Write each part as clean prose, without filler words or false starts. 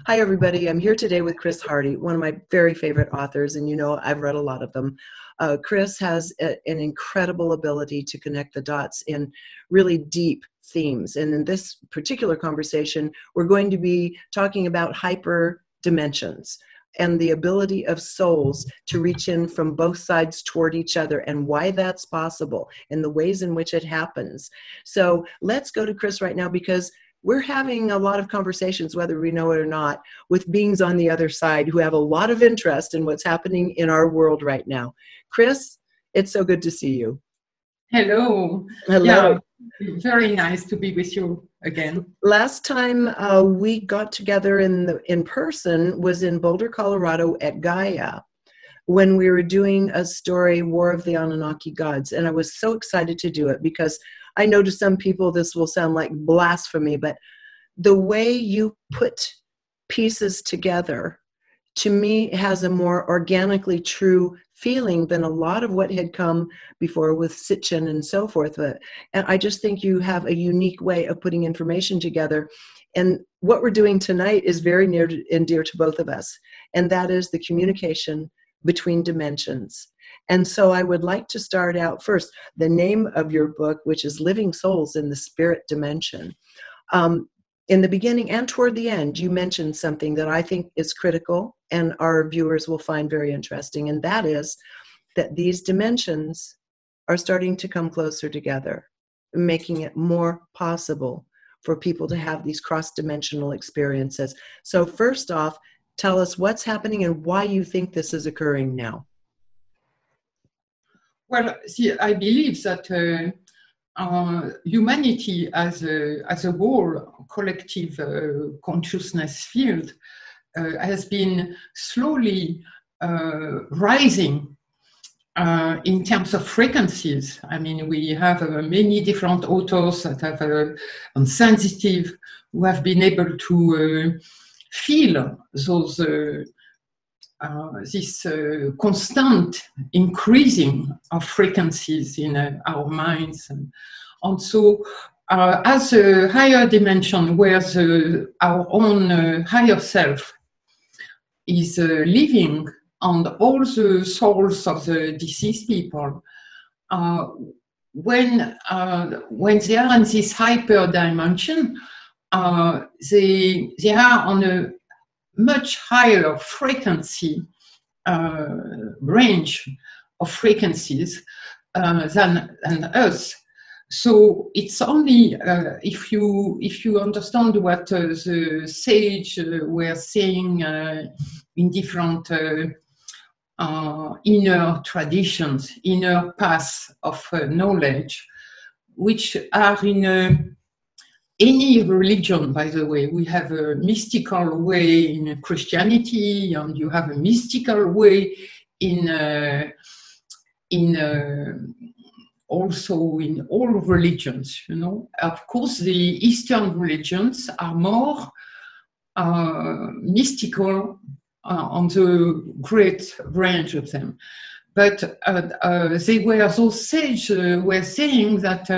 Hi, everybody. I'm here today with Chris Hardy, one of my very favorite authors, and you know I've read a lot of them. Chris has an incredible ability to connect the dots in really deep themes. And in this particular conversation, we're going to be talking about hyper dimensions and the ability of souls to reach in from both sides toward each other and why that's possible and the ways in which it happens. So let's go to Chris right now because we're having a lot of conversations, whether we know it or not, with beings on the other side who have a lot of interest in what's happening in our world right now. Chris, it's so good to see you. Hello. Hello. Yeah, very nice to be with you again. Last time we got together in person was in Boulder, Colorado at Gaia when we were doing a story, War of the Anunnaki Gods. And I was so excited to do it because I know to some people this will sound like blasphemy, but the way you put pieces together, to me, has a more organically true feeling than a lot of what had come before with Sitchin and so forth. And I just think you have a unique way of putting information together. And what we're doing tonight is very near and dear to both of us, and that is the communication between dimensions. And so I would like to start out first, the name of your book, which is Living Souls in the Spirit Dimension. In the beginning and toward the end, you mentioned something that I think is critical and our viewers will find very interesting, and that is that these dimensions are starting to come closer together, making it more possible for people to have these cross-dimensional experiences. So first off, tell us what's happening and why you think this is occurring now. Well, see, I believe that humanity as a whole collective consciousness field has been slowly rising in terms of frequencies. I mean, we have many different authors that have and sensitive who have been able to feel those this constant increasing of frequencies in our minds. And so as a higher dimension where our own higher self is living, and all the souls of the deceased people, when they are in this hyper dimension, they are on a much higher frequency range of frequencies than us. So it's only if you understand what the sage were saying in different inner traditions, inner paths of knowledge, which are in any religion, by the way. We have a mystical way in Christianity, and you have a mystical way also in all religions, you know. Of course, the Eastern religions are more mystical on the great range of them. But those sages were saying that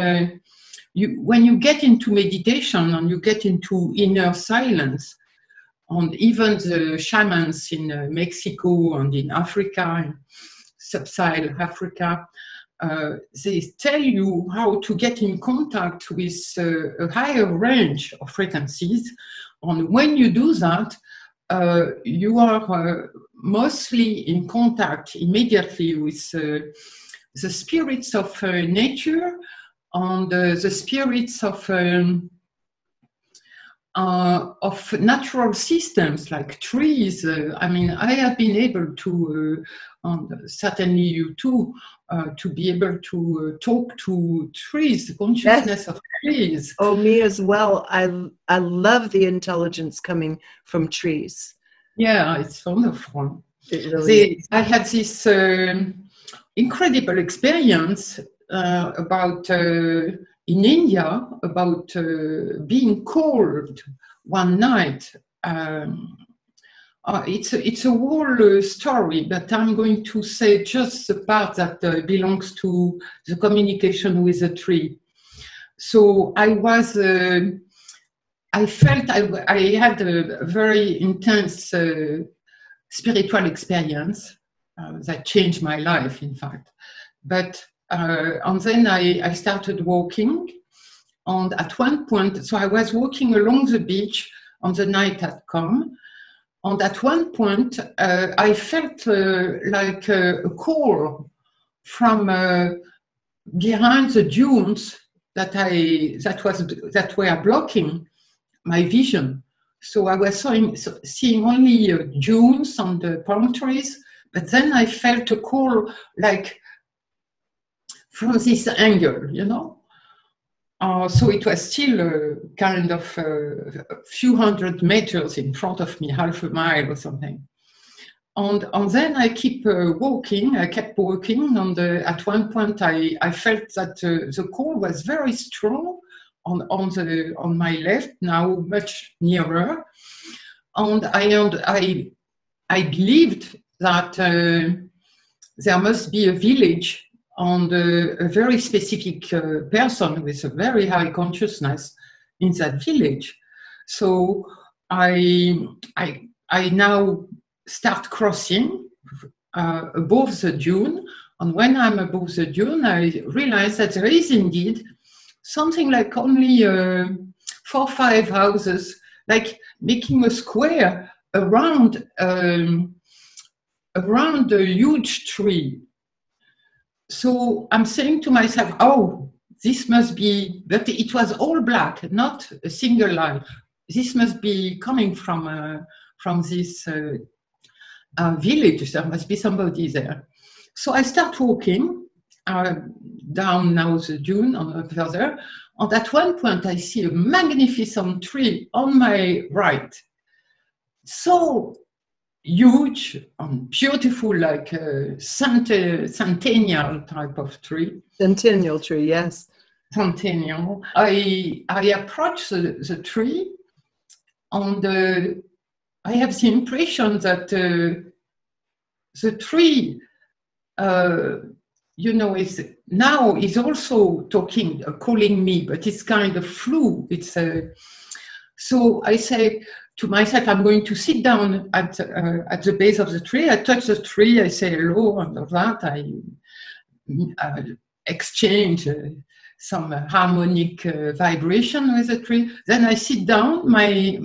when you get into meditation and you get into inner silence, and even the shamans in Mexico and in Africa, in sub-Saharan Africa, they tell you how to get in contact with a higher range of frequencies. And when you do that, you are mostly in contact immediately with the spirits of nature, and the spirits of natural systems like trees. I mean, I have been able to, certainly you too, to be able to talk to trees, the consciousness of trees. Oh, me as well. I love the intelligence coming from trees. Yeah, it's wonderful. It really is. I had this incredible experience about in India, about being called one night. It's a whole story, but I'm going to say just the part that belongs to the communication with the tree. So I was I felt I had a very intense spiritual experience that changed my life, in fact. But and then I started walking, and at one point, so I was walking along the beach, and the night had come, and at one point I felt like a call from behind the dunes that were blocking my vision. So I was seeing only dunes and palm trees, but then I felt a call like from this angle, you know. So it was still kind of a few hundred meters in front of me, half a mile or something. And then I kept walking, and at one point I felt that the call was very strong on my left, now much nearer. And I believed that there must be a village and a very specific person with a very high consciousness in that village. So I now start crossing above the dune, and when I'm above the dune, I realize that there is indeed something like only 4 or 5 houses, like making a square around a huge tree. So I'm saying to myself, oh, this must be, but it was all black, not a single light. This must be coming from this village. There must be somebody there. So I start walking down now the dune and further. And at one point, I see a magnificent tree on my right. So huge and beautiful, like a centennial type of tree. Centennial tree, yes. Centennial. I approach the tree, and I have the impression that the tree, you know, is also talking, calling me, but it's kind of flu. So I say to myself, I'm going to sit down at the base of the tree. I touch the tree, I say hello, and all that. I exchange some harmonic vibration with the tree. Then I sit down, my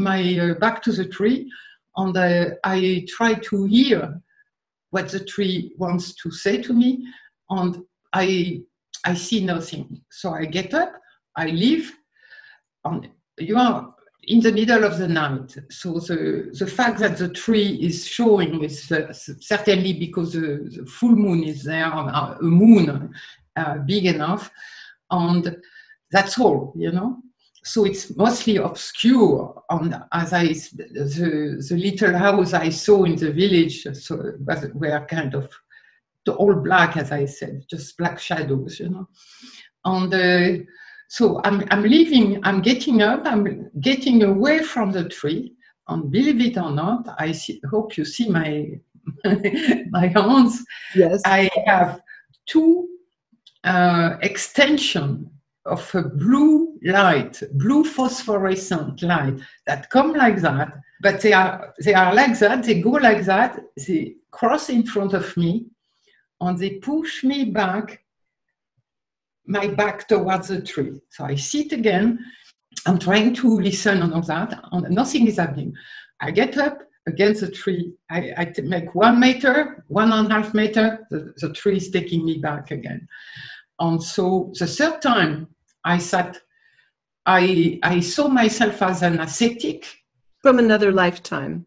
back to the tree, and I try to hear what the tree wants to say to me, and I see nothing. So I get up, I leave, and you are in the middle of the night. So the fact that the tree is showing is certainly because the full moon is there, a moon big enough, and that's all, you know. So it's mostly obscure. And the little house I saw in the village were kind of all black, as I said, just black shadows, you know. And so I'm leaving, I'm getting up, I'm getting away from the tree, and believe it or not, hope you see my my hands. Yes. I have 2 extensions of a blue light, blue phosphorescent light that come like that, but they are like that, they go like that, they cross in front of me, and they push me back, my back towards the tree. So I sit again, I'm trying to listen and all that, and nothing is happening. I get up against the tree, I make 1 meter, 1.5 meters, the tree is taking me back again. And so the third time I sat, I saw myself as an ascetic. From another lifetime.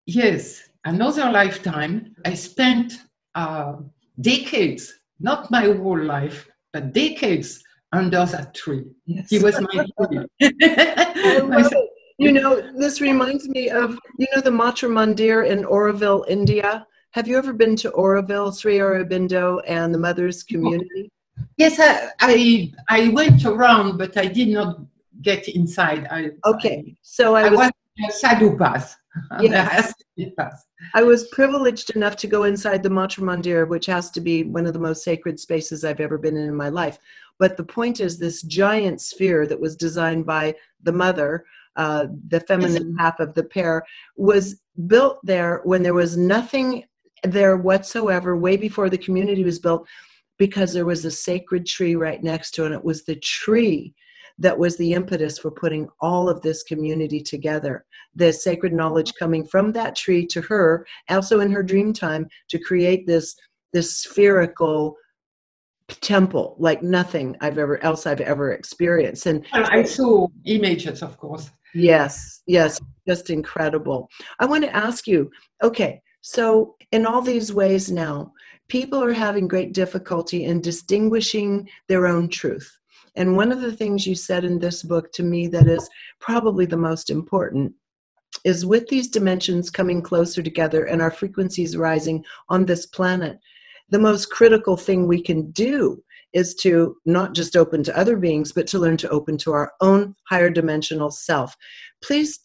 Yes, another lifetime. I spent decades, not my whole life, but decades under that tree. Yes. He was my tree. You know, this reminds me of, you know, the Mantra Mandir in Auroville, India. Have you ever been to Auroville, Sri Aurobindo, and the Mother's Community? Yes, I went around, but I did not get inside. So I was a sadhu path. Yes. I was privileged enough to go inside the Mantra Mandir, which has to be one of the most sacred spaces I've ever been in my life. But the point is, this giant sphere that was designed by the mother the feminine half of the pair, was built there when there was nothing there whatsoever, way before the community was built, because there was a sacred tree right next to it. And it was the tree that was the impetus for putting all of this community together. The sacred knowledge coming from that tree to her, also in her dream time, to create this spherical temple like nothing I've ever experienced. And I saw images, of course. Yes, just incredible. I want to ask you, okay, so in all these ways now, people are having great difficulty in distinguishing their own truth. And one of the things you said in this book to me that is probably the most important is, with these dimensions coming closer together and our frequencies rising on this planet, the most critical thing we can do is to not just open to other beings, but to learn to open to our own higher dimensional self. Please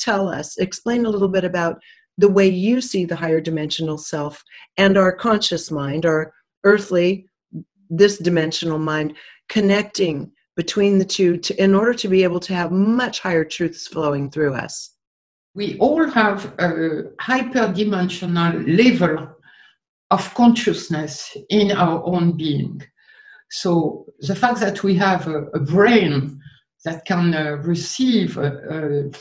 explain a little bit about the way you see the higher dimensional self and our conscious mind, our earthly, this dimensional mind, connecting between the two in order to be able to have much higher truths flowing through us. We all have a hyperdimensional level of consciousness in our own being. So the fact that we have a brain that can receive and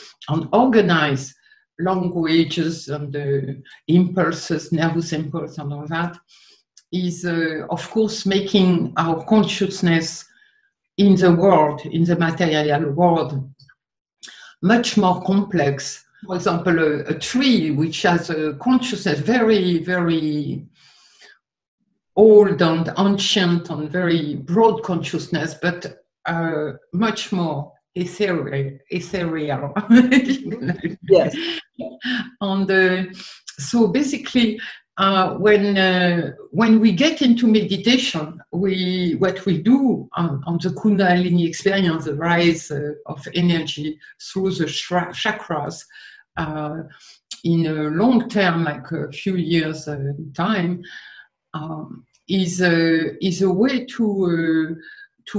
organize languages and impulses, nervous impulse and all that, is of course making our consciousness in the world, in the material world, much more complex. For example, a tree which has a consciousness very, very old and ancient and very broad consciousness, but much more ethereal. Yes. And so basically, when we get into meditation, what we do on the Kundalini experience, the rise of energy through the chakras, in a long term, like a few years time, is a way to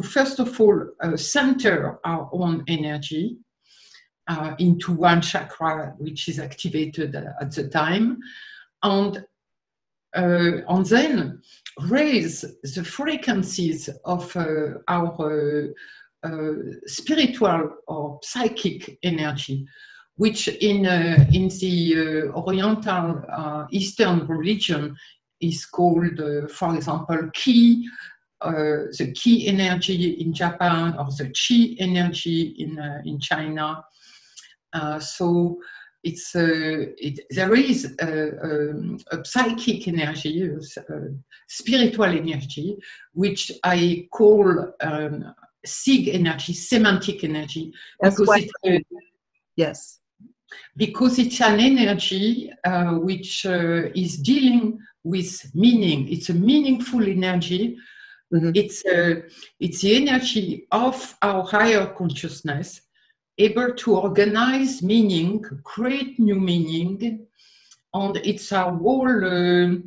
first of all center our own energy into one chakra, which is activated at the time, and then raise the frequencies of our spiritual or psychic energy, which in the Oriental Eastern religion is called, for example, Ki, the Ki energy in Japan, or the Chi energy in China. So there is a psychic energy, a spiritual energy, which I call SIG energy, semantic energy. Yes. Because it's an energy which is dealing with meaning. It's a meaningful energy. Mm-hmm. It's the energy of our higher consciousness, able to organize meaning, create new meaning, and it's our whole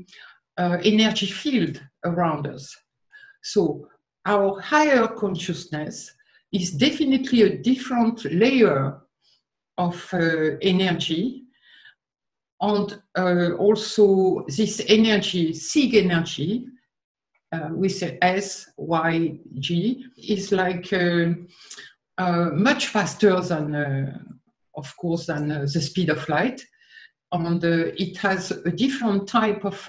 energy field around us. So our higher consciousness is definitely a different layer of energy, and also this energy, SIG energy, with the SYG, is like much faster than, of course, than the speed of light, and it has a different type of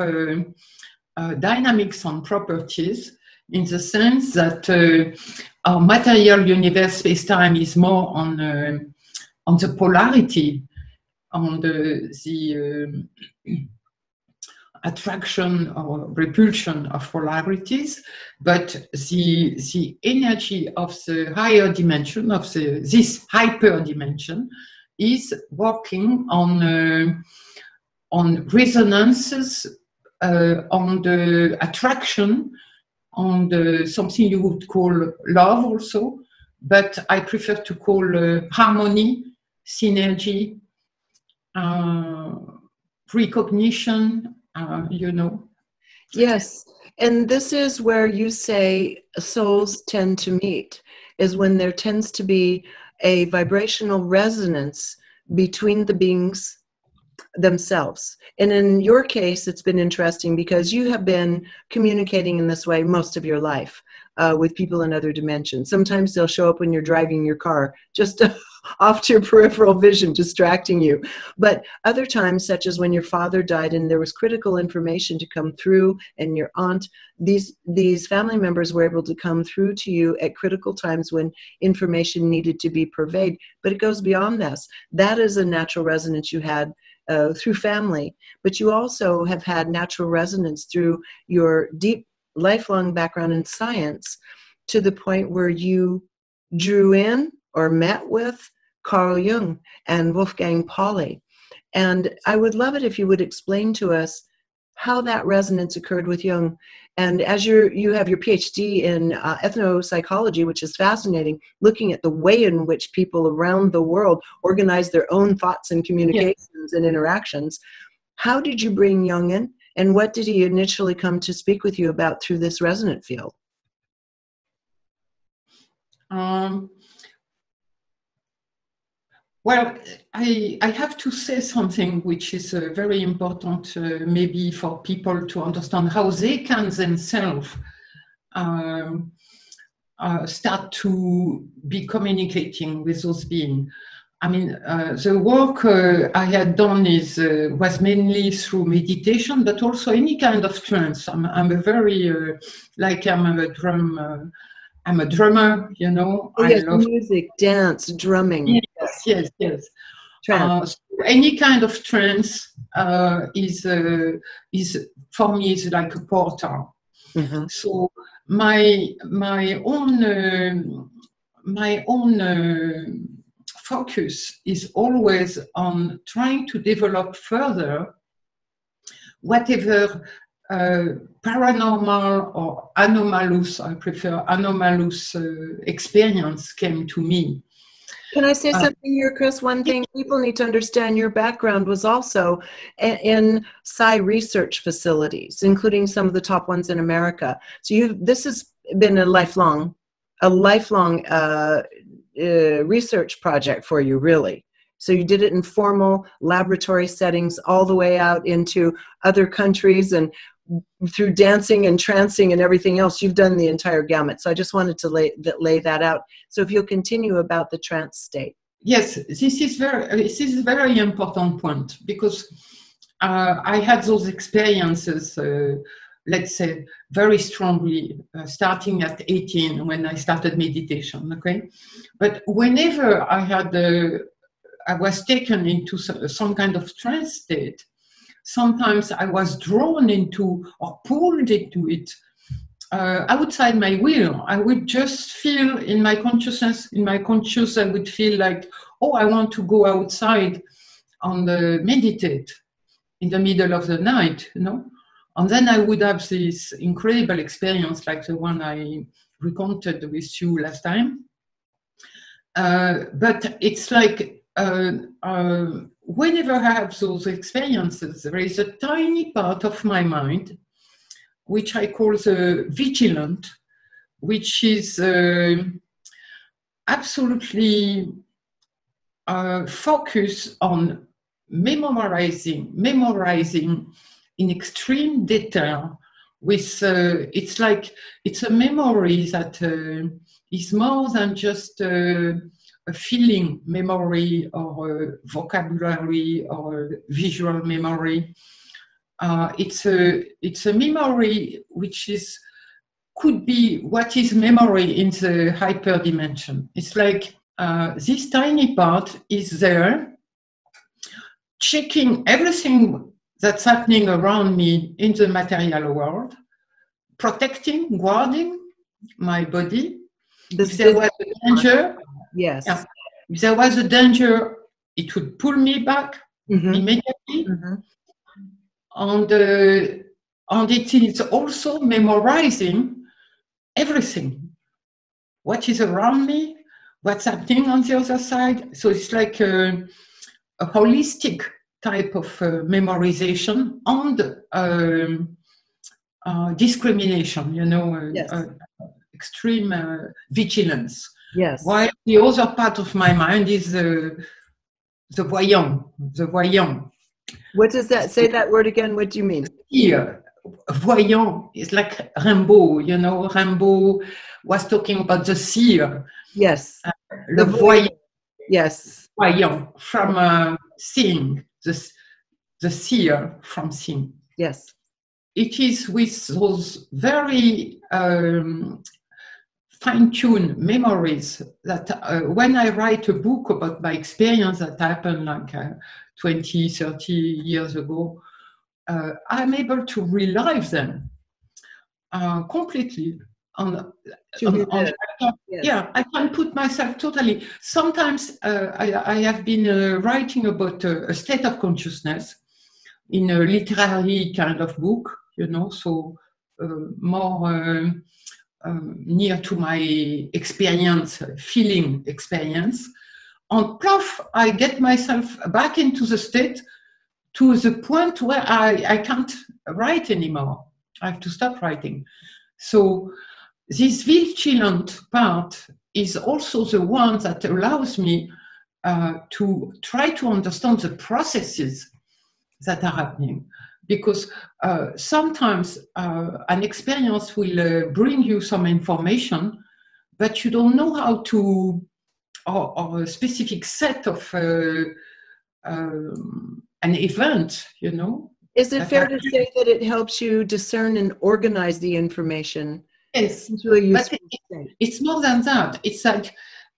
dynamics and properties, in the sense that our material universe, space-time, is more on the polarity, on the attraction or repulsion of polarities, but the energy of the higher dimension, of this hyperdimension, is working on resonances, on the attraction, on something you would call love also, but I prefer to call harmony, synergy, recognition, Yes, and this is where you say souls tend to meet, is when there tends to be a vibrational resonance between the beings themselves. And in your case, it's been interesting because you have been communicating in this way most of your life with people in other dimensions. Sometimes they'll show up when you're driving your car, just off to your peripheral vision, distracting you. But other times, such as when your father died and there was critical information to come through, and your aunt, these family members were able to come through to you at critical times when information needed to be purveyed. But it goes beyond this. That is a natural resonance you had through family, but you also have had natural resonance through your deep lifelong background in science, to the point where you drew in or met with Carl Jung and Wolfgang Pauli. And I would love it if you would explain to us how that resonance occurred with Jung. And as you have your PhD in ethnopsychology, which is fascinating, looking at the way in which people around the world organize their own thoughts and communications and interactions. How did you bring Jung in, and what did he initially come to speak with you about through this resonant field? Well, I have to say something which is very important, maybe for people to understand how they can themselves start to be communicating with those beings. I mean, the work I had done was mainly through meditation, but also any kind of trance. I'm a very I'm a drummer, you know. Oh, yes, I love music, dance, drumming. Yes. Trance. So any kind of trance is for me is like a portal. Mm-hmm. So my own focus is always on trying to develop further whatever paranormal or anomalous, I prefer anomalous experience came to me. Can I say something here, Chris? One thing people need to understand, your background was also in psi research facilities, including some of the top ones in America. So this has been a lifelong research project for you, really. So you did it in formal laboratory settings all the way out into other countries, and through dancing and trancing and everything else. You've done the entire gamut. So I just wanted to lay that out. So if you'll continue about the trance state. Yes, this is a very important point, because I had those experiences, let's say, very strongly, starting at 18 when I started meditation. Okay, but whenever I was taken into some kind of trance state, sometimes I was drawn into or pulled into it outside my will. I would just feel in my consciousness, I would feel like, oh, I want to go outside and meditate in the middle of the night, you know? And then I would have this incredible experience like the one I recounted with you last time. But it's like, whenever I have those experiences, there is a tiny part of my mind, which I call the vigilant, which is absolutely focused on memorizing in extreme detail. With it's a memory that is more than just a feeling memory or a vocabulary or a visual memory. It's a memory which could be what is memory in the hyperdimension. It's like this tiny part is there, checking everything that's happening around me in the material world, protecting, guarding my body. If there was a danger, yes. Yeah, if there was a danger, it would pull me back immediately. Mm-hmm. And it is also memorizing everything, what is around me, what's happening on the other side. So it's like a holistic type of memorization and discrimination, you know, Yes. Extreme vigilance. Yes. While the other part of my mind is the voyant, the voyant. What does that say? That word again? What do you mean? Here, voyant is like Rimbaud. You know, Rimbaud was talking about the seer. Yes. Le voyant. Yes. Voyant from seeing, the seer from seeing. Yes. It is with those very fine-tuned memories that when I write a book about my experience that happened like 20, 30 years ago, I'm able to relive them completely. Yes. Yeah, I can put myself totally. Sometimes I have been writing about a state of consciousness in a literary kind of book, you know, so more near to my experience, feeling experience. And plof, I get myself back into the state to the point where I can't write anymore. I have to stop writing. So this vigilant part is also the one that allows me to try to understand the processes that are happening. Because sometimes an experience will bring you some information, but you don't know how to, or a specific set of an event, you know. Is it fair to say that it helps you discern and organize the information? Yes, it's really useful. But it's more than that. It's like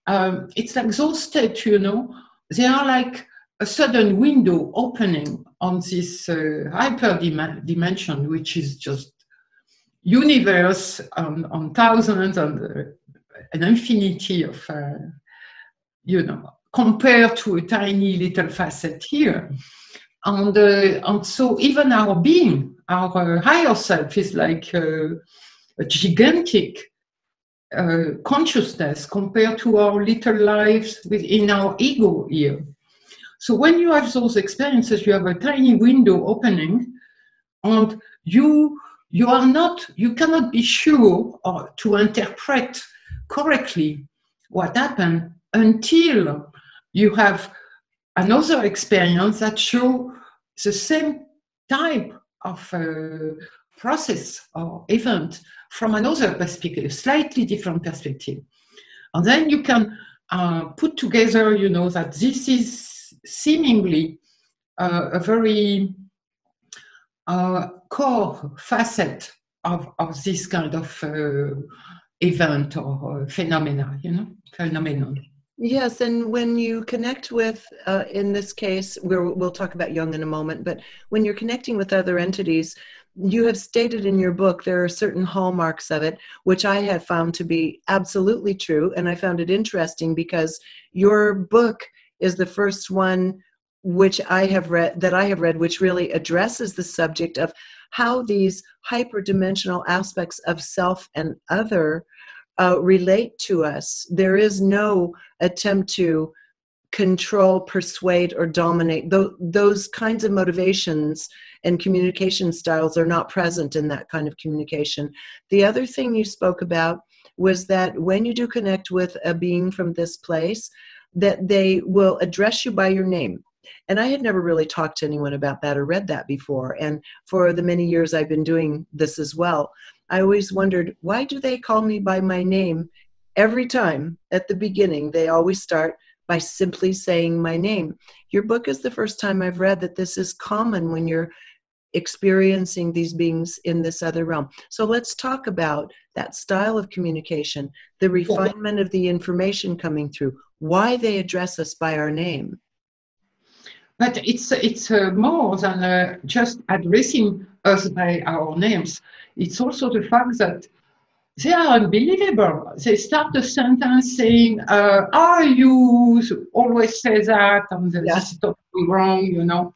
those states, you know, they are like a sudden window opening on this hyperdimension, which is just universe on thousands and an infinity of, you know, compared to a tiny little facet here. And so even our being, our higher self is like a gigantic consciousness compared to our little lives within our ego here. So when you have those experiences, you have a tiny window opening, and you cannot be sure or to interpret correctly what happened until you have another experience that show the same type of process or event from another perspective, slightly different perspective. And then you can put together, you know, that this is seemingly a very core facet of this kind of event or phenomena, you know, phenomenon. Yes, and when you connect with, in this case, we'll talk about Jung in a moment, but when you're connecting with other entities, you have stated in your book there are certain hallmarks of it, which I have found to be absolutely true, and I found it interesting because your book is the first one which I have read, which really addresses the subject of how these hyperdimensional aspects of self and other relate to us. There is no attempt to control, persuade, or dominate. Those kinds of motivations and communication styles are not present in that kind of communication. The other thing you spoke about was that when you do connect with a being from this place, that they will address you by your name. And I had never really talked to anyone about that or read that before. And for the many years I've been doing this as well, I always wondered, why do they call me by my name every time at the beginning? They always start by simply saying my name. Your book is the first time I've read that this is common when you're experiencing these beings in this other realm. So let's talk about that style of communication, the refinement of the information coming through, why they address us by our name. But it's more than just addressing us by our names. It's also the fact that they are unbelievable. They start the sentence saying, "Are you always say that?" And this is totally wrong, you know.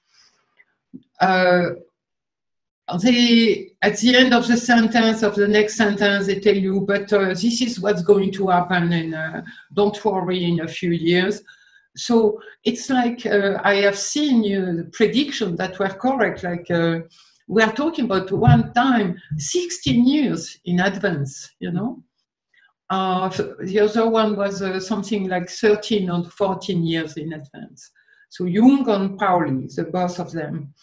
They at the end of the sentence of the next sentence they tell you, "But this is what's going to happen, and don't worry in a few years." So it's like I have seen predictions that were correct. Like we are talking about one time 16 years in advance, you know. The other one was something like 13 or 14 years in advance. So Jung and Pauli, the both of them.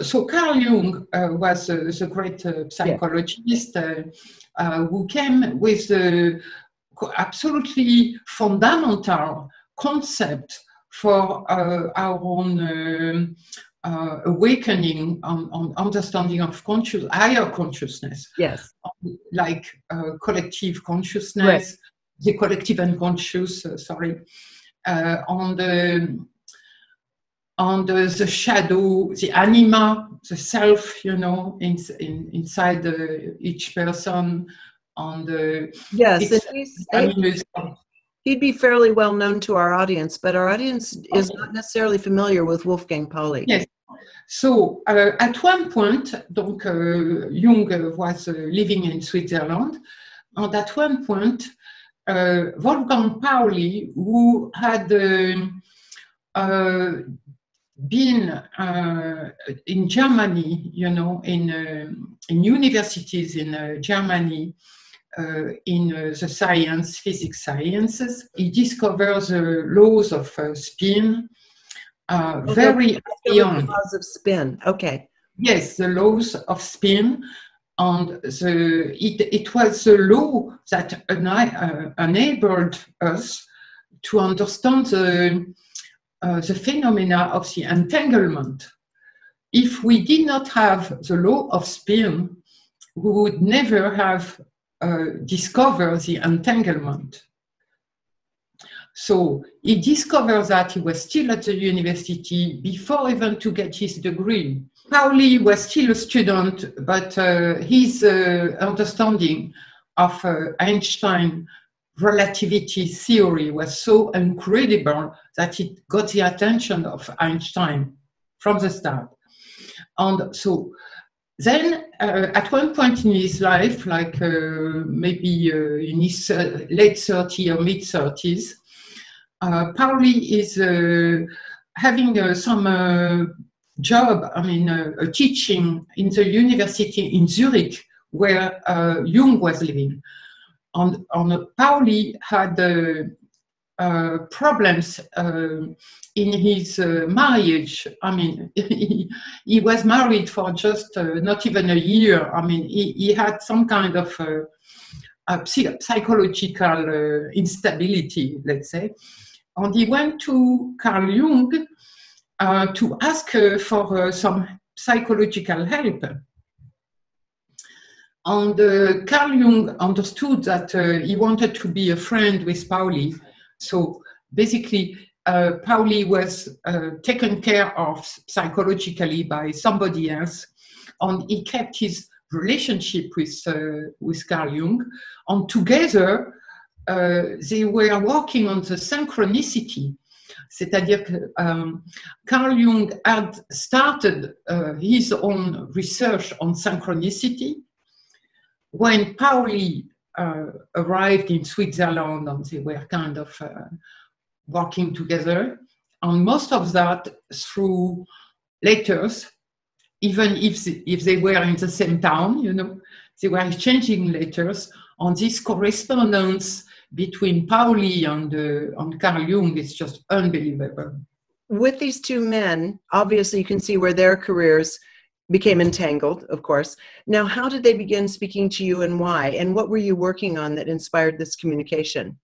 So Carl Jung was the great psychologist who came with the absolutely fundamental concept for our own awakening on understanding of higher consciousness. Yes. Like collective consciousness, the collective unconscious, on the shadow, the anima, the self, you know, inside each person. On the yes, he'd be fairly well known to our audience, but our audience is not necessarily familiar with Wolfgang Pauli. Yes. So at one point, donc Jung was living in Switzerland, and at one point, Wolfgang Pauli, who had been in Germany, you know, in universities in Germany, in the physics sciences, he discovers the laws of spin. Very early on. The laws of spin. Okay. Yes, the laws of spin, and it was the law that enabled us to understand the phenomena of the entanglement. If we did not have the law of spin, we would never have discovered the entanglement. So he discovered that he was still at the university before even to get his degree. Pauli was still a student, but his understanding of Einstein relativity theory was so incredible that it got the attention of Einstein from the start. And so then at one point in his life, like maybe in his late 30s or mid 30s, Pauli is having some job, I mean, teaching in the university in Zurich, where Jung was living. And Pauli had problems in his marriage. I mean, he was married for just not even a year. I mean, he had some kind of psychological instability, let's say. And he went to Carl Jung to ask for some psychological help. And Carl Jung understood that he wanted to be a friend with Pauli. So basically, Pauli was taken care of psychologically by somebody else, and he kept his relationship with Carl Jung. And together, they were working on the synchronicity. C'est-à-dire que Carl Jung had started his own research on synchronicity. When Pauli arrived in Switzerland, and they were kind of working together, and most of that through letters, even if they were in the same town, you know, they were exchanging letters. On this correspondence between Pauli and Carl Jung is just unbelievable. With these two men, obviously you can see where their careers became entangled, of course. Now, how did they begin speaking to you and why? And what were you working on that inspired this communication?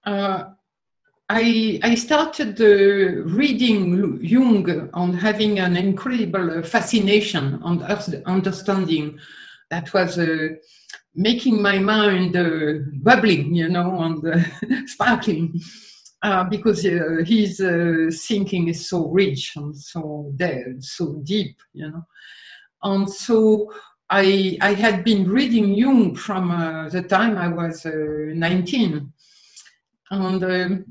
I started reading Jung and having an incredible fascination and understanding that was making my mind bubbling, you know, and sparkling. Because his thinking is so rich and so deep, you know. And so I had been reading Jung from the time I was 19. And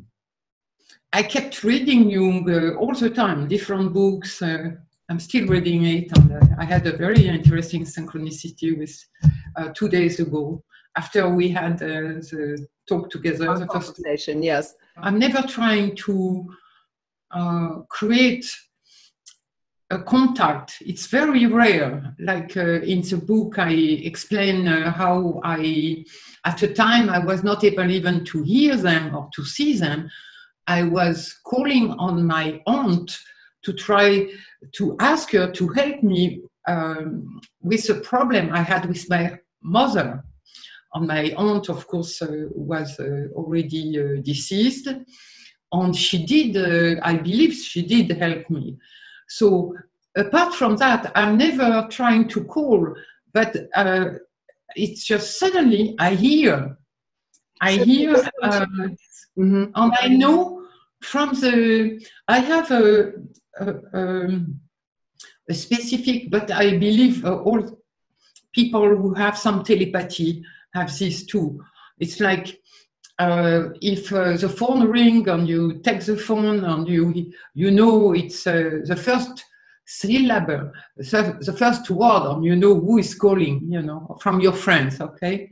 I kept reading Jung all the time, different books. I'm still reading it. And I had a very interesting synchronicity with 2 days ago, after we had the talk together. Our conversation, yes. I'm never trying to create a contact. It's very rare. Like in the book, I explain how at the time, I was not able even to hear them or to see them. I was calling on my aunt to try to ask her to help me with a problem I had with my mother. And my aunt, of course, was already deceased. And she did, I believe she did help me. So apart from that, I'm never trying to call, but it's just suddenly I hear, Mm-hmm. and I know from I have a specific, but I believe all people who have some telepathy have this too. It's like if the phone rings and you take the phone and you know it's the first syllable, the first word, and you know who is calling, you know, from your friends, okay?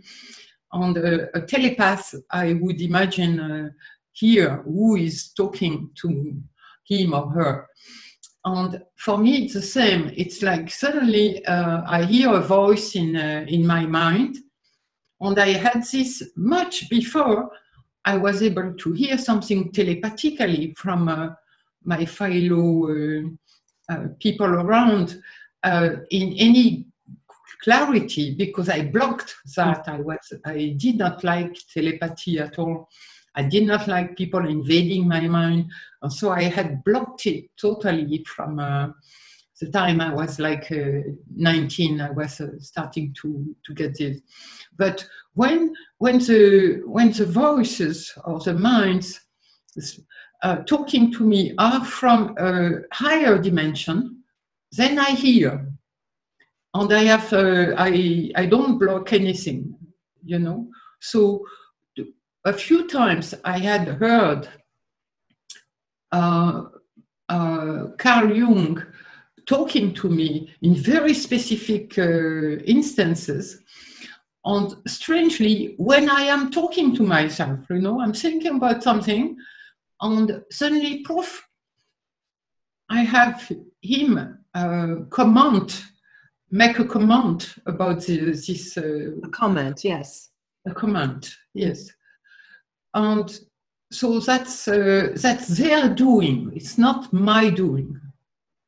And a telepath, I would imagine here who is talking to him or her. And for me, it's the same. It's like suddenly I hear a voice in my mind, and I had this much before I was able to hear something telepathically from my fellow people around in any clarity, because I blocked that. I did not like telepathy at all. I did not like people invading my mind. And so I had blocked it totally from the time I was like 19. I was starting to get this. But when the voices or the minds talking to me are from a higher dimension, then I hear. And I have, I don't block anything, you know. So a few times I had heard Carl Jung talking to me in very specific instances. And strangely, when I am talking to myself, you know, I'm thinking about something, and suddenly, poof, I have him make a comment about this. A comment, yes. A comment, yes. And so that's their doing. It's not my doing.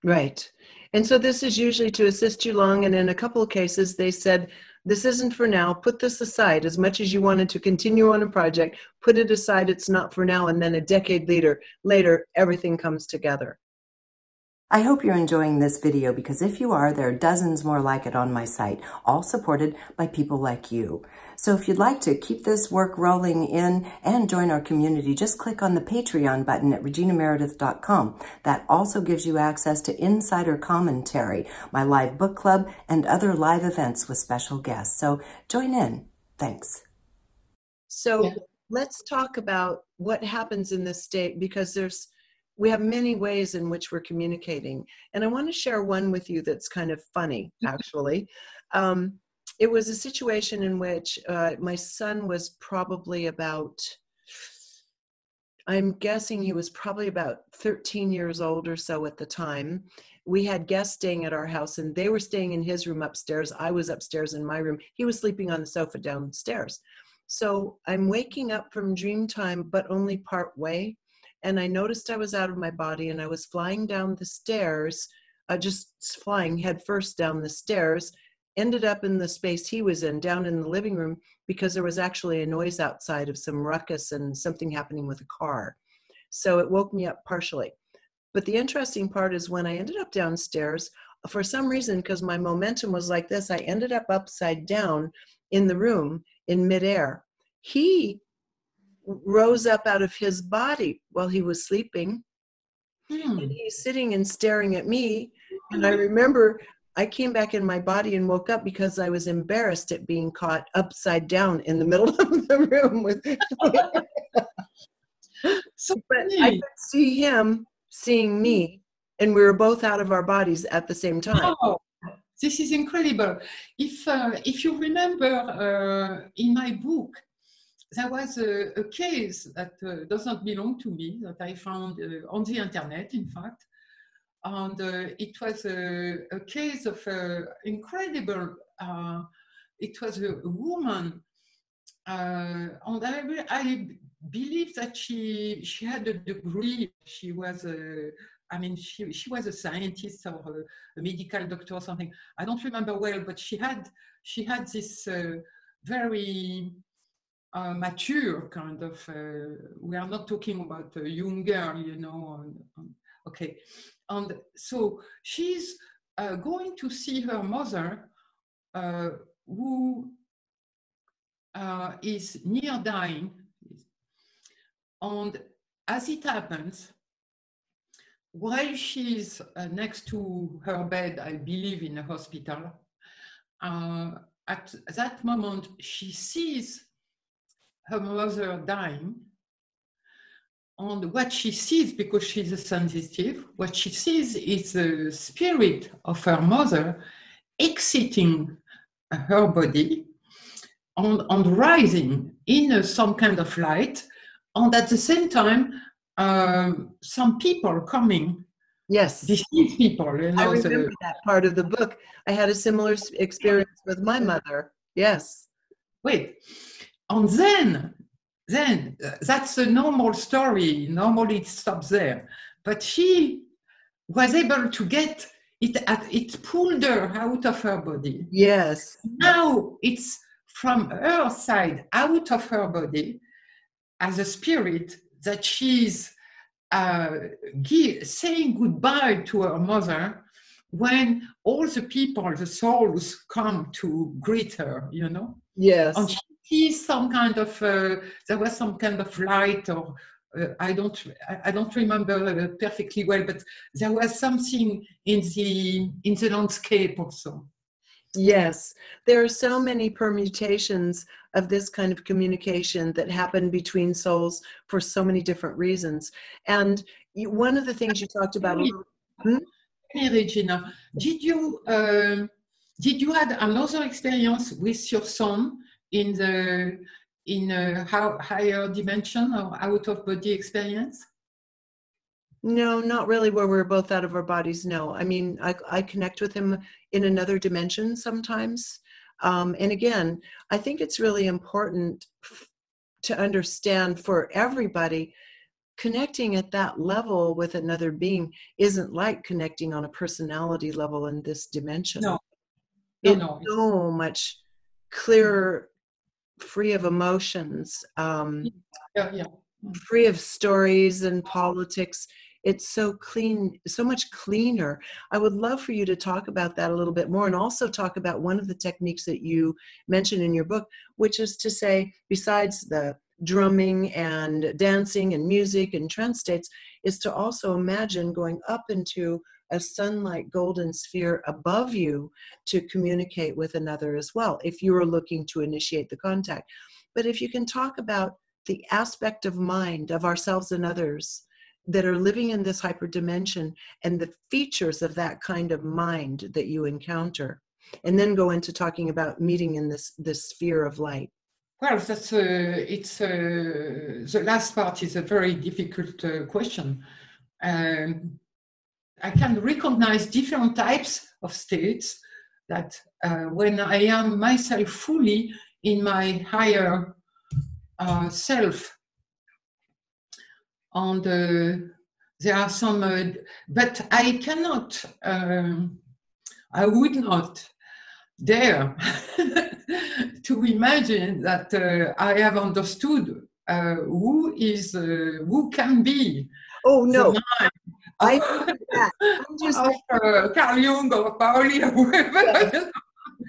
Right. And so this is usually to assist you along. And in a couple of cases, they said, this isn't for now. Put this aside. As much as you wanted to continue on a project, put it aside. It's not for now. And then a decade later, everything comes together. I hope you're enjoying this video, because if you are, there are dozens more like it on my site, all supported by people like you. So if you'd like to keep this work rolling in and join our community, just click on the Patreon button at reginameredith.com. That also gives you access to insider commentary, my live book club, and other live events with special guests. So join in. Thanks. So let's talk about what happens in this state, because we have many ways in which we're communicating. And I want to share one with you that's kind of funny, actually. It was a situation in which my son was probably about, I'm guessing he was probably about 13 years old or so at the time. We had guests staying at our house, and they were staying in his room upstairs. I was upstairs in my room. He was sleeping on the sofa downstairs. So I'm waking up from dream time, but only part way. And I noticed I was out of my body, and I was flying down the stairs, just flying head first down the stairs, ended up in the space he was in, down in the living room, because there was actually a noise outside of some ruckus and something happening with a car. So it woke me up partially. But the interesting part is when I ended up downstairs, for some reason, because my momentum was like this, I ended up upside down in the room in midair. He rose up out of his body while he was sleeping. And he's sitting and staring at me. And I remember I came back in my body and woke up because I was embarrassed at being caught upside down in the middle of the room with So but I could see him seeing me, and we were both out of our bodies at the same time. Oh, this is incredible. If you remember in my book, there was a case that does not belong to me, that I found on the internet, in fact. and it was a case of incredible. It was a woman, and I believe that she had a degree. She was a, I mean, she was a scientist or a medical doctor or something. I don't remember well, but she had this very mature kind of. We are not talking about a young girl, you know. Okay, and so she's going to see her mother, who is near dying, and as it happens, while she's next to her bed, I believe in a hospital, at that moment she sees her mother dying, and what she sees, because she's a sensitive, what she sees is the spirit of her mother exiting her body and rising in some kind of light, and at the same time some people coming. Yes. These people, you know. I remember that part of the book. I had a similar experience with my mother. Yes. Wait, and then that's a normal story. Normally it stops there. But she was able to get it, it pulled her out of her body. Yes. Now it's from her side, out of her body, as a spirit, that she's saying goodbye to her mother when all the people, the souls, come to greet her, you know? Yes. And she sees some kind of, there was some kind of light, or I don't remember perfectly well, but there was something in the landscape also. Yes, there are so many permutations of this kind of communication that happen between souls for so many different reasons. And one of the things you talked about. Hey, Regina, did you had another experience with your son in a higher dimension or out of body experience? No, not really where we're both out of our bodies. No, I mean, I connect with him in another dimension sometimes. And again, I think it's really important to understand for everybody, connecting at that level with another being isn't like connecting on a personality level in this dimension. No. It's so much clearer, free of emotions, free of stories and politics. It's so clean, so much cleaner. I would love for you to talk about that a little bit more, and also talk about one of the techniques that you mentioned in your book, which is to say, besides the drumming and dancing and music and trance states, is to also imagine going up into a sunlight golden sphere above you to communicate with another as well, if you are looking to initiate the contact. But if you can talk about the aspect of mind of ourselves and others that are living in this hyperdimension and the features of that kind of mind that you encounter, and then go into talking about meeting in this sphere of light. Well, that's the last part is a very difficult question. I can recognize different types of states that when I am myself fully in my higher self. And there are some, but I cannot, I would not dare to imagine that I have understood who can be. Oh no! I Carl Jung or Pauli or whoever. Yes.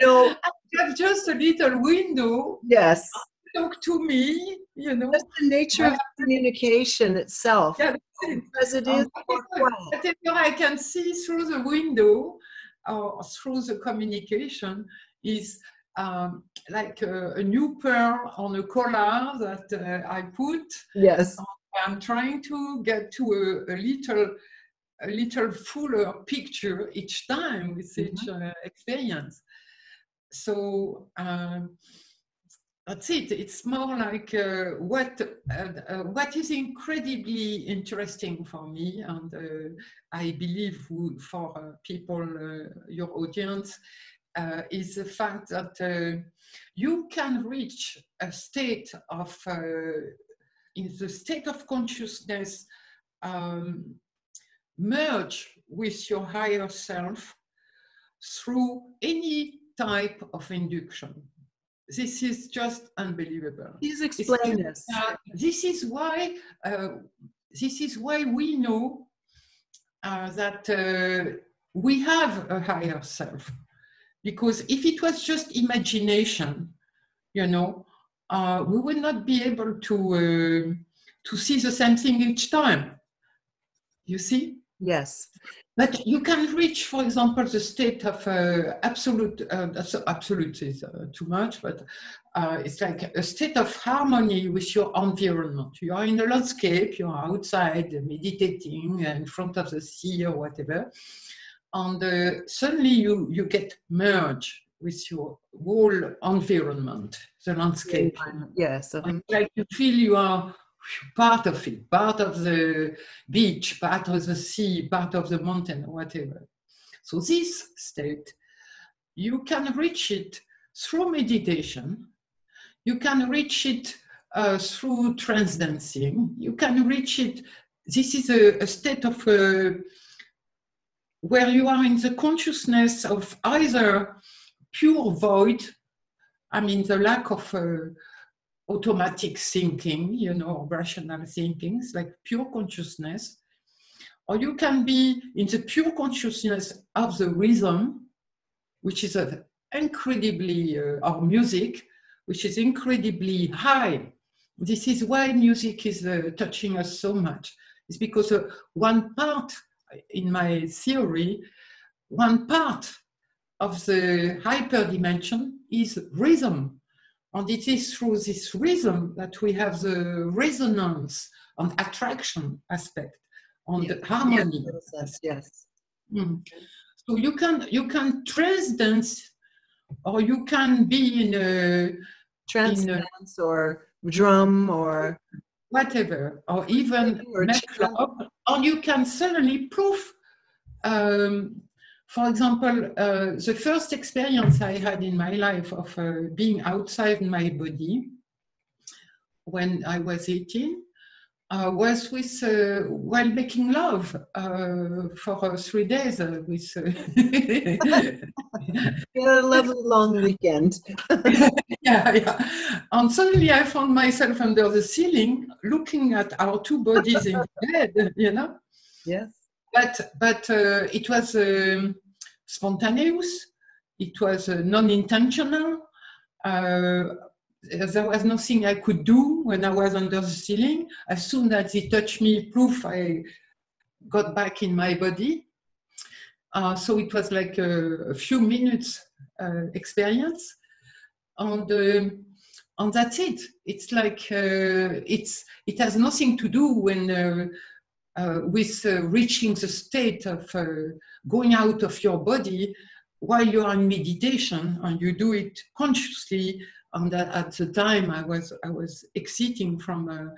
No, I have just a little window. Yes. Talk to me, you know. That's the nature of communication itself. Yeah, because it is whatever I can see through the window or through the communication is like a new pearl on a collar that I put. Yes. I'm trying to get to a little fuller picture each time with each experience. So That's it. It's more like what is incredibly interesting for me, and I believe for people, your audience, is the fact that you can reach a state of, in the state of consciousness, merge with your higher self through any type of induction. This is just unbelievable. Please explain this. This is why we know that we have a higher self. Because if it was just imagination, you know, we would not be able to see the same thing each time. You see? Yes. But you can reach, for example, the state of absolute, absolute is too much, but it's like a state of harmony with your environment. You are in a landscape, you are outside meditating in front of the sea or whatever, and suddenly you get merged with your whole environment, the landscape. Yes. Like you feel you are part of it, part of the beach, part of the sea, part of the mountain, or whatever. So this state, you can reach it through meditation. You can reach it through trance dancing. You can reach it. This is a state of where you are in the consciousness of either pure void, I mean the lack of automatic thinking, you know, or rational thinking, it's like pure consciousness, or you can be in the pure consciousness of the rhythm, which is incredibly, or music, which is incredibly high. This is why music is touching us so much. It's because one part, in my theory, one part of the hyperdimension is rhythm. And it is through this rhythm that we have the resonance and attraction aspect, and the harmony. Yes. Mm. So you can trance dance, or you can be in a trance dance or drum or whatever, or even make love, or you can suddenly prove. For example, the first experience I had in my life of being outside my body when I was 18 was with while making love for 3 days with. You had a lovely long weekend. Yeah. And suddenly I found myself under the ceiling, looking at our two bodies in bed. You know. Yes. But it was spontaneous, it was non-intentional. There was nothing I could do when I was under the ceiling. As soon as he touched me, proof, I got back in my body. So it was like a few minutes experience. And that's it. It's like, it has nothing to do when with reaching the state of going out of your body while you are in meditation, and you do it consciously. And at the time, I was exiting from the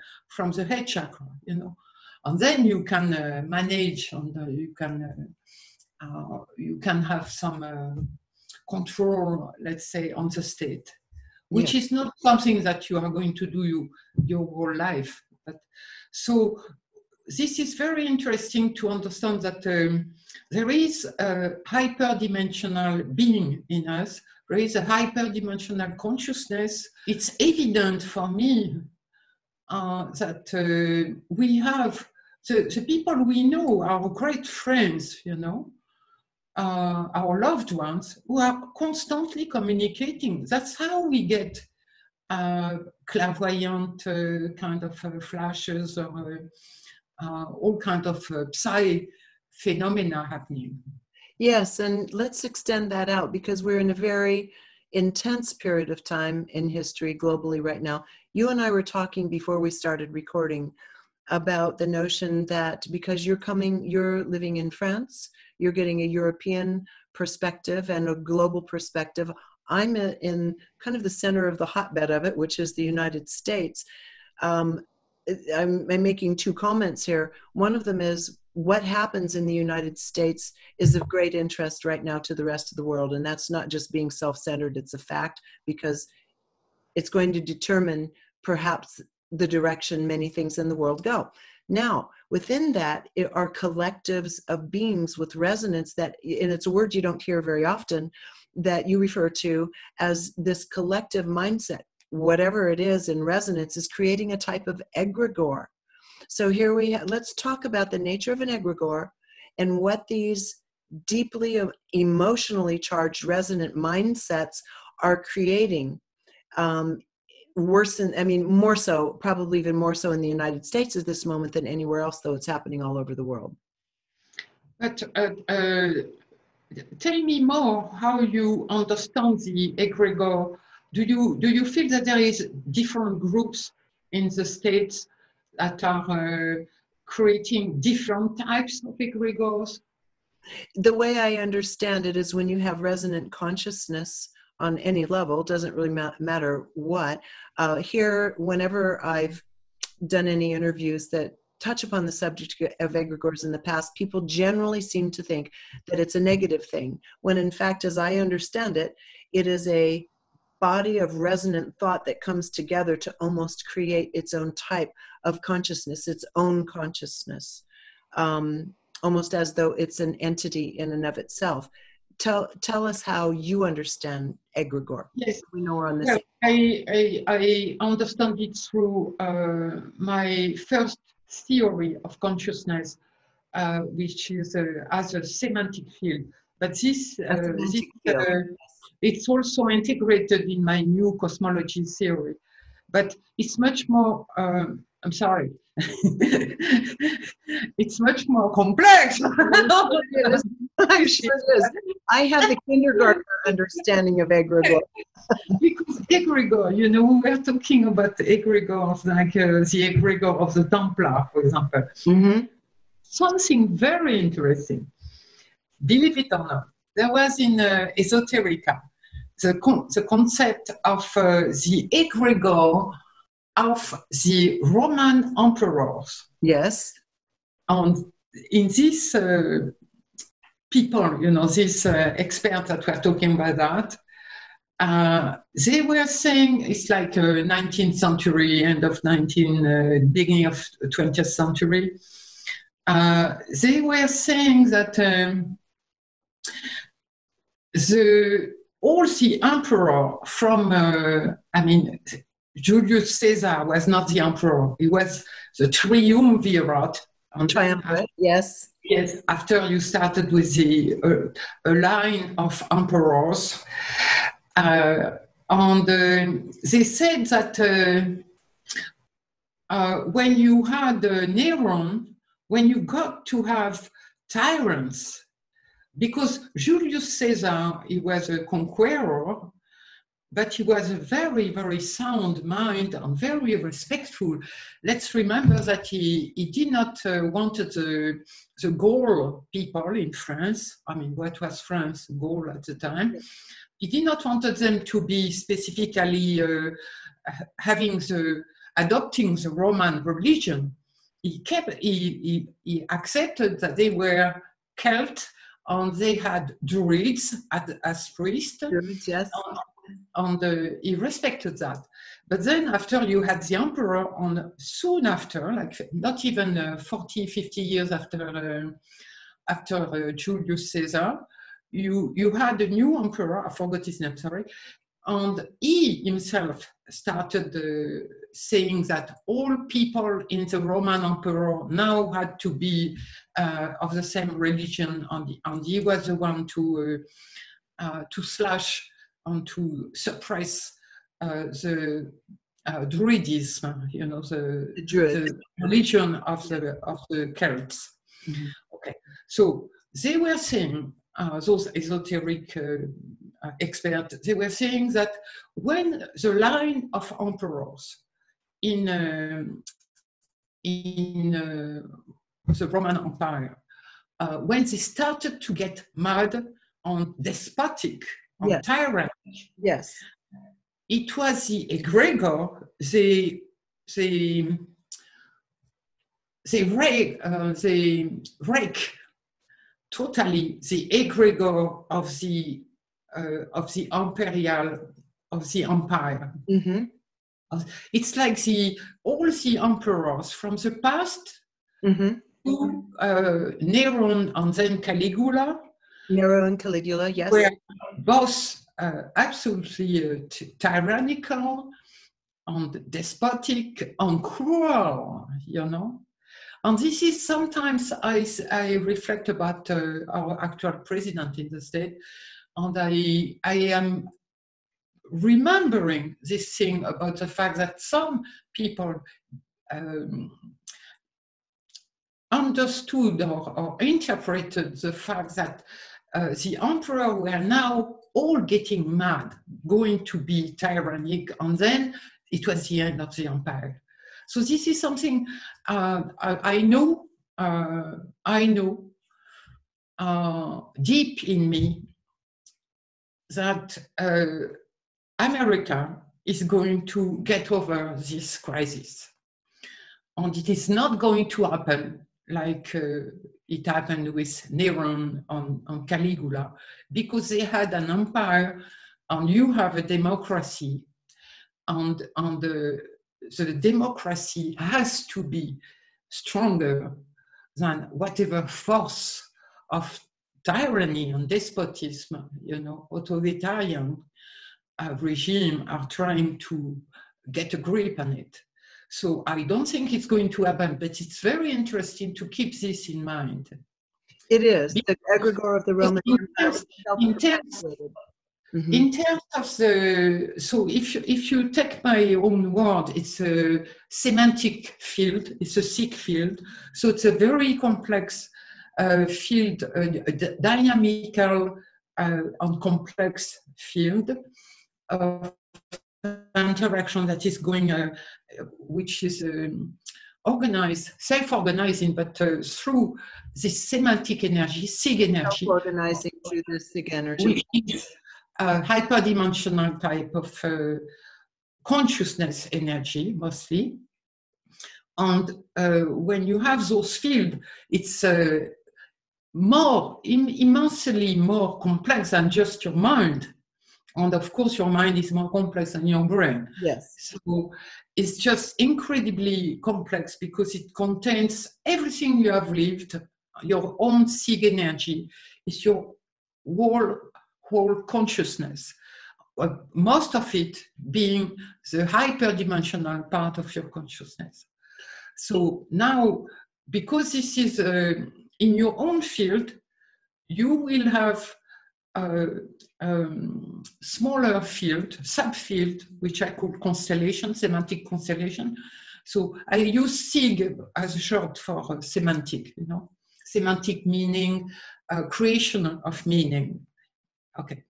head chakra, you know. And then you can manage, and you can have some control, let's say, on the state, which is not something that you are going to do your whole life. But so. This is very interesting to understand that there is a hyperdimensional being in us. There is a hyperdimensional consciousness. It's evident for me that we have the people we know, our great friends, you know, our loved ones, who are constantly communicating. That's how we get clairvoyant kind of flashes, or all kinds of psi phenomena happening. Yes, and let's extend that out, because we're in a very intense period of time in history globally right now. You and I were talking before we started recording about the notion that because you're living in France, you're getting a European perspective and a global perspective. I'm in kind of the center of the hotbed of it, which is the United States. I'm making two comments here. One of them is what happens in the United States is of great interest right now to the rest of the world. And that's not just being self-centered, it's a fact, because it's going to determine perhaps the direction many things in the world go. Now, within that are collectives of beings with resonance that, and it's a word you don't hear very often, that you refer to as this collective mindset. Whatever it is in resonance is creating a type of egregore. So here let's talk about the nature of an egregore and what these deeply emotionally charged resonant mindsets are creating. More so, probably even more so in the United States at this moment than anywhere else, though it's happening all over the world. But tell me more how you understand the egregore. Do you feel that there is different groups in the States that are creating different types of egregores? The way I understand it is when you have resonant consciousness on any level, doesn't really matter what. Here, whenever I've done any interviews that touch upon the subject of egregores in the past, people generally seem to think that it's a negative thing, when in fact, as I understand it, it is a body of resonant thought that comes together to almost create its own type of consciousness, its own consciousness, almost as though it's an entity in and of itself. Tell us how you understand egregore. Yes, we know we're on this. Well, I understand it through my first theory of consciousness, which is as a semantic field. But it's also integrated in my new cosmology theory. But it's much more. I'm sorry. It's much more complex. I'm sure it is. I have the kindergartner understanding of egregore. Because egregore, we're talking about egregores like the egregore of the Templar, for example. Mm-hmm. Something very interesting. Believe it or not, there was in Esoterica the concept of the egregore of the Roman emperors. Yes. And in this people, these experts that were talking about that, they were saying it's like 19th century, end of beginning of 20th century. They were saying that all the emperor from, Julius Caesar was not the emperor. He was the triumvirate. Triumvirate, yes. Yes, after you started with a line of emperors. And they said that when you had Neron, when you got to have tyrants, because Julius Caesar, he was a conqueror, but he was a very, very sound mind and very respectful. Let's remember that he did not want the Gaul people in France. What was France? Gaul at the time. He did not want them to be specifically adopting the Roman religion. He accepted that they were Celt and they had Druids as priests. Druids, yes. And he respected that. But then after you had the emperor, and soon after, like not even 40, 50 years after Julius Caesar, you had a new emperor, I forgot his name, sorry, and he himself started saying that all people in the Roman emperor now had to be of the same religion, and he was the one to slash and to suppress the Druidism, the religion of the Celts. Mm-hmm. Okay, so they were saying, those esoteric experts, they were saying that when the line of emperors in the Roman Empire, when they started to get mad and despotic and tyrant, Yes. It was the egregor, they rake totally the egregor of the imperial, of the empire. Mm-hmm. It's like all the emperors from the past, Mm-hmm. to Nero and then Caligula. Nero and Caligula, yes. Were both absolutely tyrannical and despotic and cruel, you know. And this is sometimes I reflect about our actual president in the state, and I am remembering this thing about the fact that some people understood or interpreted the fact that the emperor were now all getting mad, going to be tyrannic, and then it was the end of the empire. So this is something I know deep in me, that America is going to get over this crisis. And it is not going to happen like it happened with Nero and Caligula, because they had an empire and you have a democracy, and the democracy has to be stronger than whatever force of tyranny and despotism, you know, authoritarian regime are trying to get a grip on it. So I don't think it's going to happen, but it's very interesting to keep this in mind. It is. The egregor of the Roman Empire. In terms of the, so if you take my own word, it's a semantic field, it's a sick field. So it's a very complex field, a dynamical and complex field of interaction that is going, which is organized, self-organizing, but through this semantic energy, SIG energy. Self-organizing through the SIG energy. Which is a hyperdimensional type of consciousness energy, mostly. And when you have those fields, it's immensely more complex than just your mind. And of course, your mind is more complex than your brain. Yes. So it's just incredibly complex because it contains everything you have lived, your own SIG energy. It's your whole consciousness. Most of it being the hyperdimensional part of your consciousness. So now, because this is in your own field, you will have smaller field, subfield, which I call constellation, semantic constellation. So I use SIG as a short for semantic, you know, semantic meaning, creation of meaning. Okay.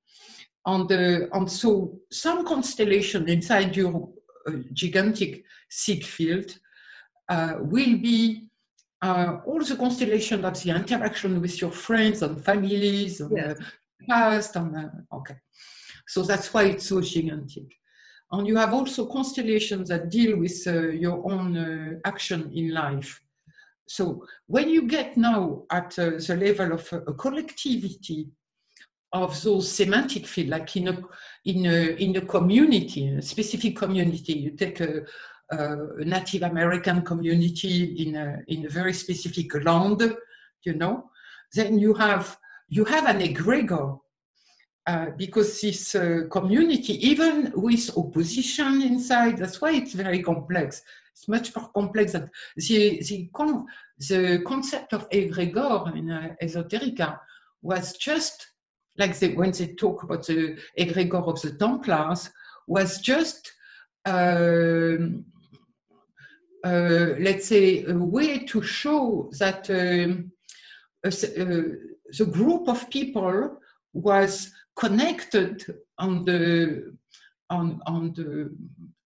And so some constellation inside your gigantic SIG field will be all the constellation of the interaction with your friends and families and yes. past, and okay, so that's why it's so gigantic. And you have also constellations that deal with your own action in life. So when you get now at the level of a collectivity of those semantic fields, like in a community, a specific community, you take a Native American community in a very specific land, you know, then you have an egregor, because this community, even with opposition inside, that's why it's very complex. It's much more complex than the concept of egregor in esoterica was just like when they talk about the egregor of the Templars, was just let's say a way to show that the group of people was connected on the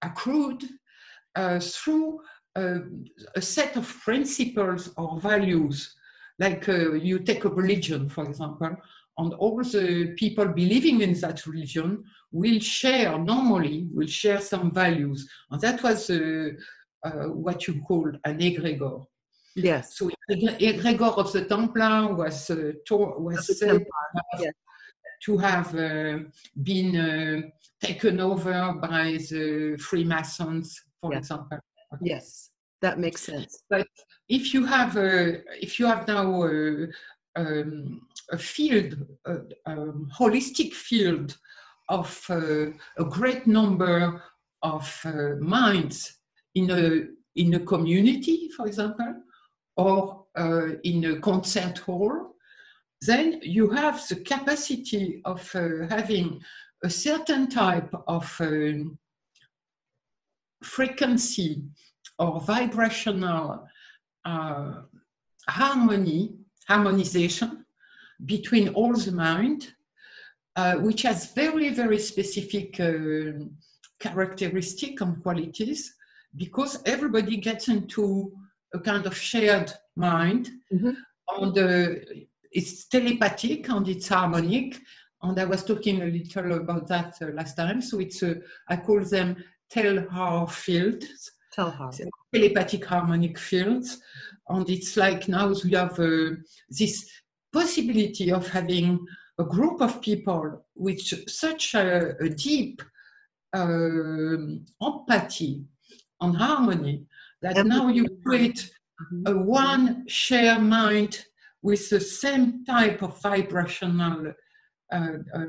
accrued through a set of principles or values. Like you take a religion, for example, and all the people believing in that religion will share, normally, will share some values. And that was what you call an egregore. Yes. So the egregore of the Templar was said to have been taken over by the Freemasons, for example. Okay. Yes, that makes sense. But if you have now a field, a holistic field of a great number of minds in a community, for example, or in a concert hall, then you have the capacity of having a certain type of frequency or vibrational harmonization between all the mind, which has very, very specific characteristics and qualities, because everybody gets into a kind of shared mind, and it's telepathic and it's harmonic. And I was talking a little about that last time. So it's I call them Telhar fields. Telepathic harmonic fields. And it's like now we have this possibility of having a group of people with such a deep empathy and harmony that now you create a one shared mind with the same type of vibrational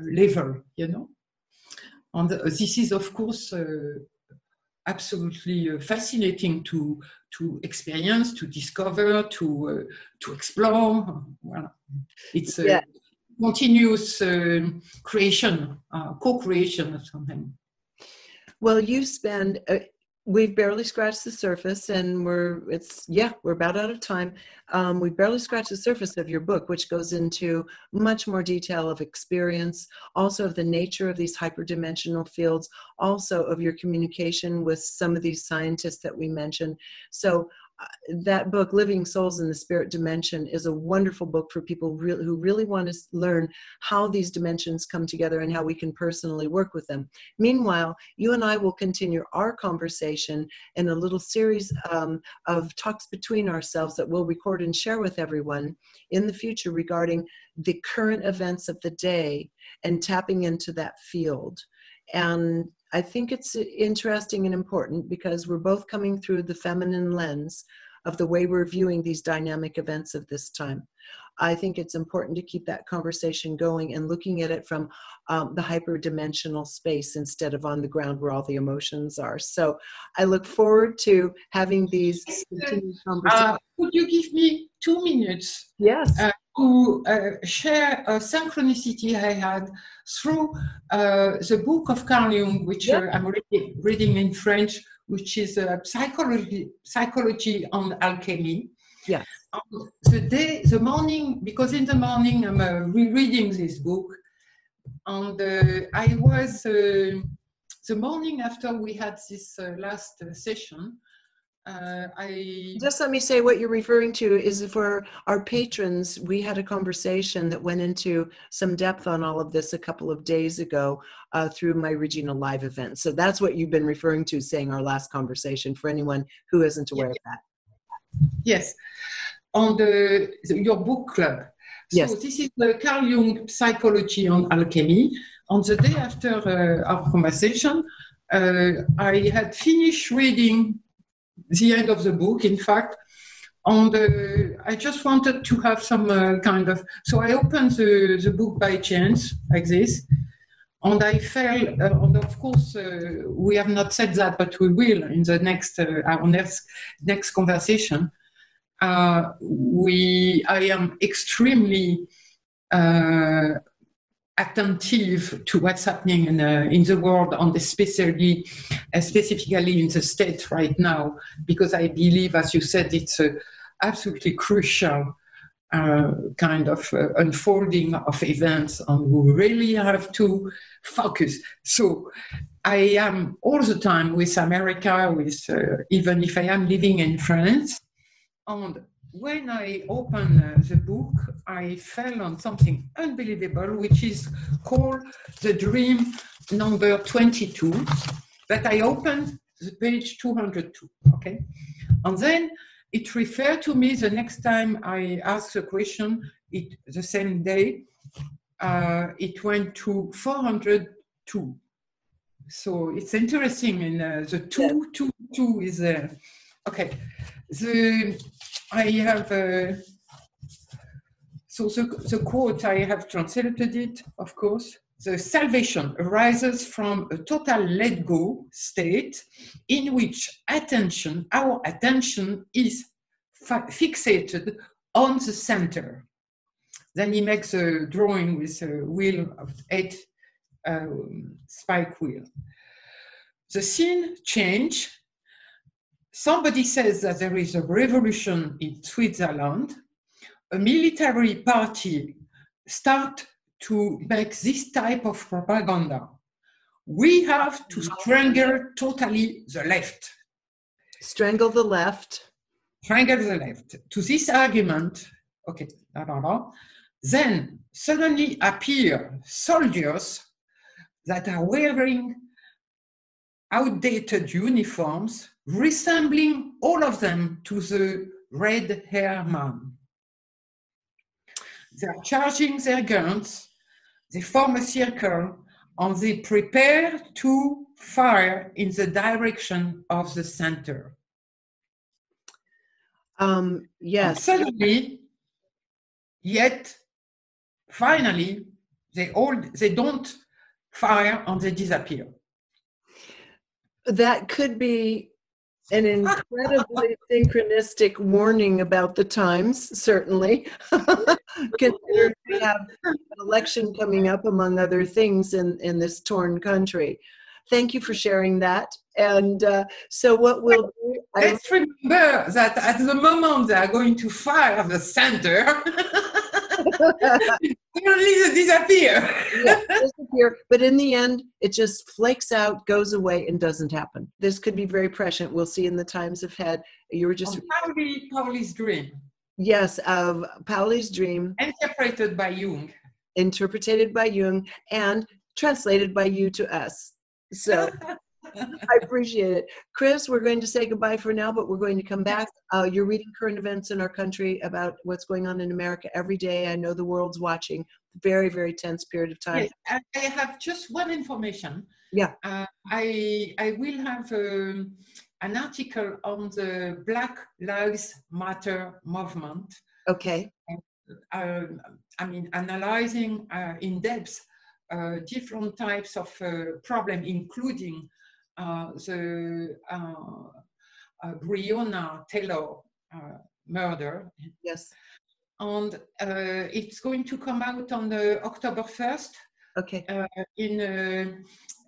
level, you know. And this is, of course, absolutely fascinating to experience, to discover, to explore. Well, it's a continuous creation, co-creation of something. Well, you spend. We've barely scratched the surface, and we're about out of time. We've barely scratched the surface of your book, which goes into much more detail of experience, also of the nature of these hyperdimensional fields, also of your communication with some of these scientists that we mentioned. So that book, Living Souls in the Spirit Dimension, is a wonderful book for people who really want to learn how these dimensions come together and how we can personally work with them. Meanwhile, you and I will continue our conversation in a little series of talks between ourselves that we'll record and share with everyone in the future regarding the current events of the day and tapping into that field. And I think it's interesting and important because we're both coming through the feminine lens of the way we're viewing these dynamic events of this time. I think it's important to keep that conversation going and looking at it from the hyperdimensional space instead of on the ground where all the emotions are. So I look forward to having these continued conversations. Could you give me 2 minutes? Yes. To share a synchronicity I had through the book of Carl Jung, which I'm reading in French, which is Psychology and Alchemy. Yes. The morning, because in the morning I'm rereading this book, and I was, the morning after we had this last session, Just let me say what you're referring to is for our patrons. We had a conversation that went into some depth on all of this a couple of days ago through my Regina Live event. So that's what you've been referring to, saying our last conversation, for anyone who isn't aware of that. Yes, on your book club. So this is the Carl Jung Psychology and Alchemy. On the day after our conversation, I had finished reading the end of the book, in fact, and I just wanted to have some kind of, so I opened the book by chance, like this, and I fell, and of course, we have not said that, but we will in the next, our next conversation. I am extremely attentive to what's happening in the world, and specifically in the States right now, because I believe, as you said, it's a absolutely crucial kind of unfolding of events, and we really have to focus. So I am all the time with America, with even if I am living in France, and when I opened the book, I fell on something unbelievable, which is called the dream number 22. But I opened the page 202, okay? And then it referred to me the next time I asked a question, the same day, it went to 402. So it's interesting, and the 222 is there. Okay, I have, so the quote, I have translated it, of course. The salvation arises from a total let go state in which our attention is fixated on the center. Then he makes a drawing with a wheel of 8 spike wheel. The scene change. Somebody says that there is a revolution in Switzerland. A military party start to make this type of propaganda. We have to strangle totally the left. Strangle the left. Strangle the left. To this argument, okay, then suddenly appear soldiers that are wearing outdated uniforms, resembling all of them to the red hair man. They are charging their guns, they form a circle, and they prepare to fire in the direction of the center. Yes. And suddenly, yet, finally, they don't fire and they disappear. That could be an incredibly synchronistic warning about the times, certainly. Considering we have an election coming up, among other things, in this torn country. Thank you for sharing that. And so what we'll do... Let's remember that at the moment they are going to fire the center, suddenly they disappear. Yeah, disappear. But in the end, it just flakes out, goes away, and doesn't happen. This could be very prescient. We'll see in the times ahead. You were just... Pauli's dream. Yes, of Pauli's dream. Interpreted by Jung. Interpreted by Jung and translated by you to us. So I appreciate it. Chris, we're going to say goodbye for now, but we're going to come back. You're reading current events in our country about what's going on in America every day. I know the world's watching. Very, very tense period of time. Yes, I have just one information. Yeah. I will have an article on the Black Lives Matter movement. Okay. I mean, analyzing in depth different types of problem, including the Breonna Taylor murder. Yes. And it's going to come out on October 1st. Okay. In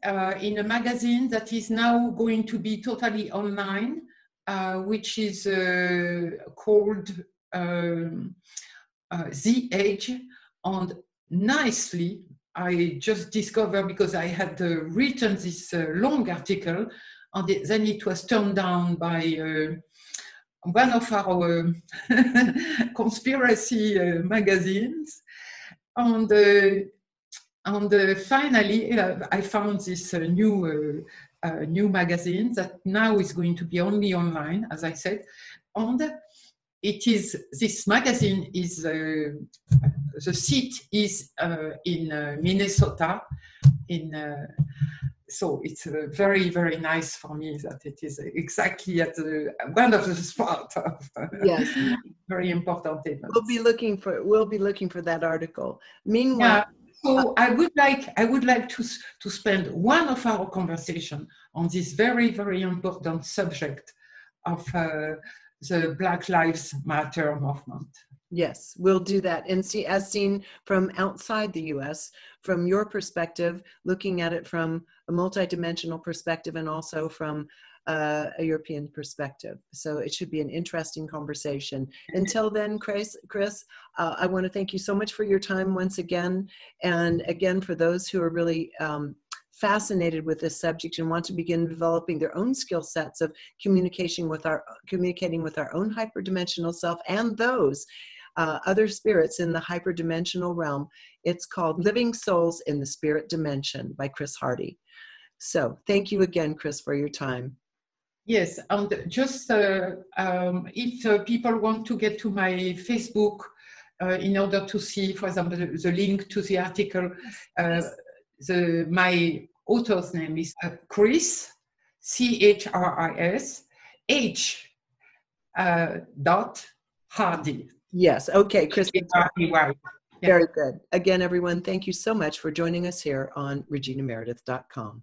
a magazine that is now going to be totally online, which is called The Age. And nicely, I just discovered, because I had written this long article, and then it was turned down by one of our conspiracy magazines. And finally, I found this new magazine that now is going to be only online, as I said. And this magazine is, the seat is in Minnesota. So it's very, very nice for me that it is exactly at one of the spots of yes. very important events. We'll be looking for that article. Meanwhile, so I would like to spend one of our conversation on this very, very important subject of the Black Lives Matter movement. Yes, we'll do that. And see, as seen from outside the US, from your perspective, looking at it from a multidimensional perspective and also from a European perspective. So it should be an interesting conversation. Until then, Chris, I want to thank you so much for your time once again. And again, for those who are really fascinated with this subject and want to begin developing their own skill sets of communicating with our own hyperdimensional self and those other spirits in the hyperdimensional realm. It's called Living Souls in the Spirit Dimension by Chris Hardy. So thank you again, Chris, for your time. Yes, and just if people want to get to my Facebook in order to see, for example, the link to the article, my author's name is Chris, CHRIS, H dot Hardy. Yes, okay, Chris. Yeah. Very good. Again, everyone, thank you so much for joining us here on reginameredith.com.